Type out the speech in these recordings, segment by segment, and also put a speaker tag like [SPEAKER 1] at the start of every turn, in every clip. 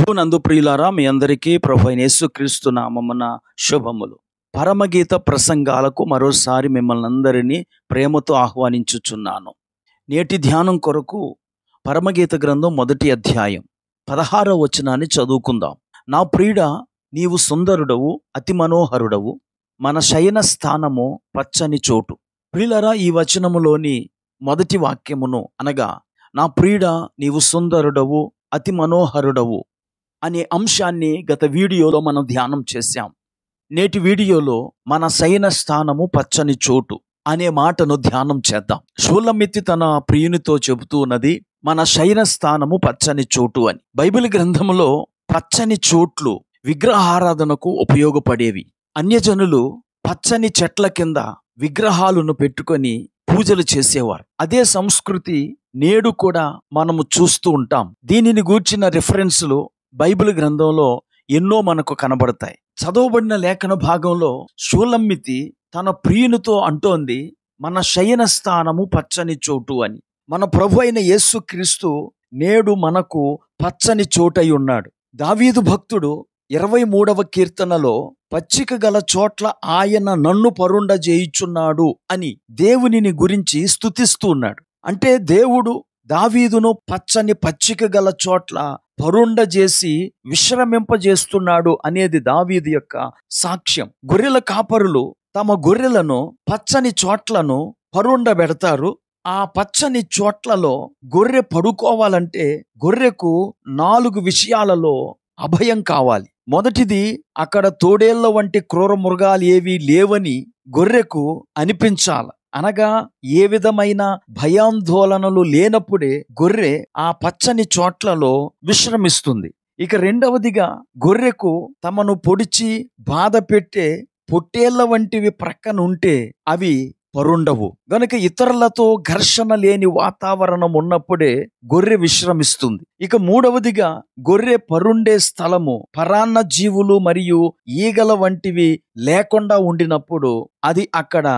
[SPEAKER 1] ప్రభునందు ప్రియులారా, మీ అందరికీ ప్రభు అయిన యేసుక్రీస్తు నామమున శుభములు. పరమగీత ప్రసంగాలకు మరోసారి మిమ్మల్ని అందరినీ ప్రేమతో ఆహ్వానించుచున్నాను. నేటి ధ్యానం కొరకు పరమగీత గ్రంథం 1వ అధ్యాయం 16వ వచనాన్ని చదువుకుందాం. నా ప్రియుడా, నీవు సుందరుడవు, అతి మనోహరుడవు, మన శయన స్థానము పచ్చని చోటు. ప్రియులారా, ఈ వచనములోని మొదటి వాక్యమును అనగా, నా ప్రియుడా నీవు సుందరుడవు, అతి మనోహరుడవు అనే అంశాన్ని గత వీడియోలో మనం ధ్యానం చేశాం. నేటి వీడియోలో మన శయన స్థానము పచ్చని చోటు అనే మాటను ధ్యానం చేద్దాం. షూలమ్మితి తన ప్రియునితో చెబుతూ ఉన్నది, మన శయన స్థానము పచ్చని చోటు అని. బైబిల్ గ్రంథములో పచ్చని చోట్లు విగ్రహారాధనకు ఉపయోగపడేవి. అన్యజనులు పచ్చని చెట్ల కింద విగ్రహాలను పెట్టుకొని పూజలు చేసేవారు. అదే సంస్కృతి నేడు కూడా మనము చూస్తూ ఉంటాం. దీనిని గూర్చిన రిఫరెన్స్లు బైబిల్ గ్రంథంలో ఎన్నో మనకు కనబడతాయి. చదవబడిన లేఖన భాగంలో షూలమ్మితి తన ప్రియునితో అంటోంది, మన శయన స్థానము పచ్చని చోటు అని. మన ప్రభు అయిన యేసుక్రీస్తు నేడు మనకు పచ్చని చోటై ఉన్నాడు. దావీదు భక్తుడు 23వ కీర్తనలో పచ్చిక గల చోట్ల ఆయన నన్ను పరుండ చేయుచున్నాడు అని దేవునిని గురించి స్తుతిస్తూ ఉన్నాడు. అంటే దేవుడు దావీదును పచ్చని పచ్చిక గల చోట్ల పరుండ చేసి విశ్రమింపజేస్తున్నాడు అనేది దావీదు యొక్క సాక్ష్యం. గొర్రెల కాపరులు తమ గొర్రెలను పచ్చని చోట్లను పరుండ పెడతారు. ఆ పచ్చని చోట్లలో గొర్రె పడుకోవాలంటే గొర్రెకు 4 విషయాలలో అభయం కావాలి. మొదటిది, అక్కడ తోడేళ్ల వంటి క్రూర మృగాలు ఏవీ లేవని గొర్రెకు అనిపించాలి. అనగా ఏ విధమైన భయాందోళనలు లేనప్పుడే గొర్రె ఆ పచ్చని చోట్లలో విశ్రమిస్తుంది. ఇక రెండవదిగా, గొర్రెకు తమను పొడిచి బాధ పెట్టే పొట్టేళ్ల వంటివి ప్రక్కన ఉంటే అవి పరుండవు. గనుక ఇతరులతో ఘర్షణ లేని వాతావరణం ఉన్నప్పుడే గొర్రె విశ్రమిస్తుంది. ఇక మూడవదిగా, గొర్రె పరుండే స్థలము పరాన్న జీవులు మరియు ఈగల వంటివి లేకుండా ఉండినప్పుడు అది అక్కడ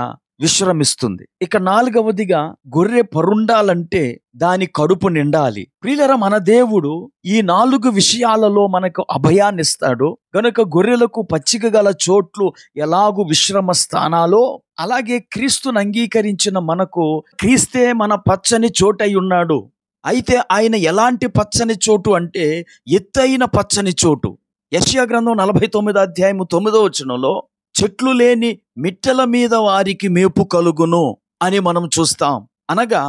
[SPEAKER 1] విశ్రమిస్తుంది. ఇక 4వదిగా, గొర్రె పరుండాలంటే దాని కడుపు నిండాలి. ప్రియులారా, మన దేవుడు ఈ 4 విషయాలలో మనకు అభయాన్ని ఇస్తాడు. గనుక గొర్రెలకు పచ్చిక గల చోట్లు ఎలాగూ విశ్రమ స్థానాలో, అలాగే క్రీస్తును అంగీకరించిన మనకు క్రీస్తే మన పచ్చని చోటై ఉన్నాడు. అయితే ఆయన ఎలాంటి పచ్చని చోటు అంటే ఎత్తైన పచ్చని చోటు. యెషయా గ్రంథం 49వ అధ్యాయం 9వ వచనంలో, చెట్లు లేని మిట్టెల మీద వారికి మేపు కలుగును అని మనం చూస్తాం. అనగా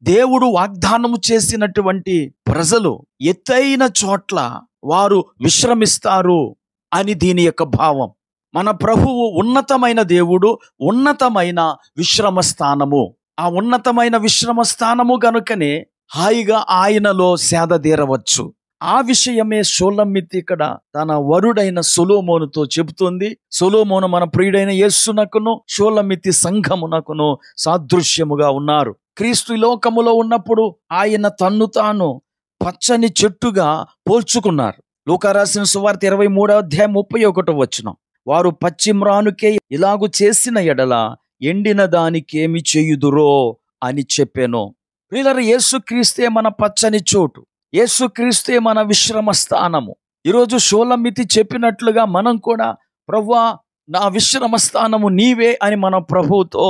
[SPEAKER 1] దేవుడు వాగ్దానము చేసినటువంటి ప్రజలు ఎత్తైన చోట్ల వారు విశ్రమిస్తారు అని దీని యొక్క భావం. మన ప్రభువు ఉన్నతమైన దేవుడు, ఉన్నతమైన విశ్రమ స్థానము. ఆ ఉన్నతమైన విశ్రమ స్థానము గనుకనే హాయిగా ఆయనలో సేదదీరవచ్చు. ఆ విషయమే షూలమ్మితి ఇక్కడ తన వరుడైన సొలొమోనుతో చెబుతుంది. సొలొమోను మన ప్రియుడైన యేసునకును షూలమ్మితి సంఘమునకును సాదృశ్యముగా ఉన్నారు. క్రీస్తు లోకములో ఉన్నప్పుడు ఆయన తన్ను తాను పచ్చని చెట్టుగా పోల్చుకున్నారు. లూకా రాసిన సువార్త 23వ అధ్యాయం 31వ వచనం, వారు పచ్చిమ్రానుకే ఇలాగు చేసిన ఎడల ఎండిన దానికేమి చేయుదురో అని చెప్పాను. ప్రియులారా, యేసుక్రీస్తే మన పచ్చని చోటు, యేసుక్రీస్తే మన విశ్రమ స్థానము. ఈరోజు షూలమ్మితి చెప్పినట్లుగా మనం కూడా, ప్రభువా నా విశ్రమ స్థానము నీవే అని మన ప్రభువుతో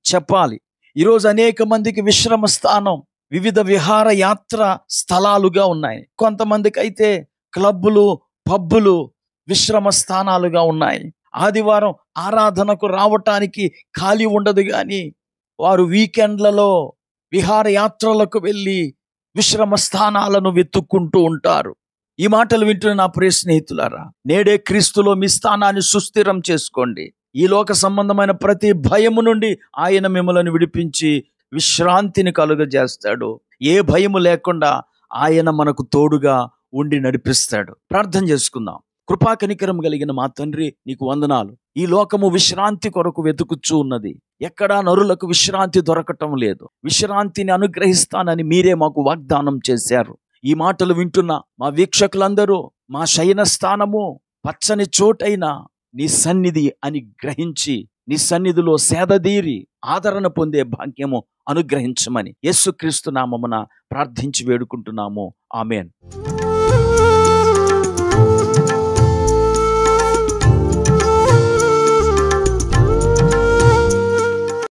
[SPEAKER 1] చెప్పాలి. ఈరోజు అనేక మందికి విశ్రమ స్థానం వివిధ విహార యాత్ర స్థలాలుగా ఉన్నాయి. కొంతమందికి అయితే క్లబ్బులు, పబ్బులు విశ్రమ స్థానాలుగా ఉన్నాయి. ఆదివారం ఆరాధనకు రావటానికి ఖాళీ ఉండదు, కానీ వారు వీకెండ్లలో విహారయాత్రలకు వెళ్ళి విశ్రమ స్థానాలను వెతుక్కుంటూ ఉంటారు. ఈ మాటలు వింటున్న నా ప్రియ స్నేహితులారా, నేడే క్రీస్తులో మీ స్థానాన్ని సుస్థిరం చేసుకోండి. ఈ లోక సంబంధమైన ప్రతి భయము నుండి ఆయన మిమ్మల్ని విడిపించి విశ్రాంతిని కలుగజేస్తాడు. ఏ భయము లేకుండా ఆయన మనకు తోడుగా ఉండి నడిపిస్తాడు. ప్రార్థన చేసుకుందాం. కృపా కనికరం కలిగిన మా తండ్రి, నీకు వందనాలు. ఈ లోకము విశ్రాంతి కొరకు వెతుకుచూ ఉన్నది. ఎక్కడా నరులకు విశ్రాంతి దొరకటం లేదు. విశ్రాంతిని అనుగ్రహిస్తానని మీరే మాకు వాగ్దానం చేశారు. ఈ మాటలు వింటున్న మా వీక్షకులందరూ మా శయన స్థానము పచ్చని చోటైన నీ సన్నిధి అని గ్రహించి నీ సన్నిధిలో సేదదీరి ఆదరణ పొందే భాగ్యము అనుగ్రహించమని యేసుక్రీస్తు నామమున ప్రార్థించి వేడుకుంటున్నాము. ఆమేన్.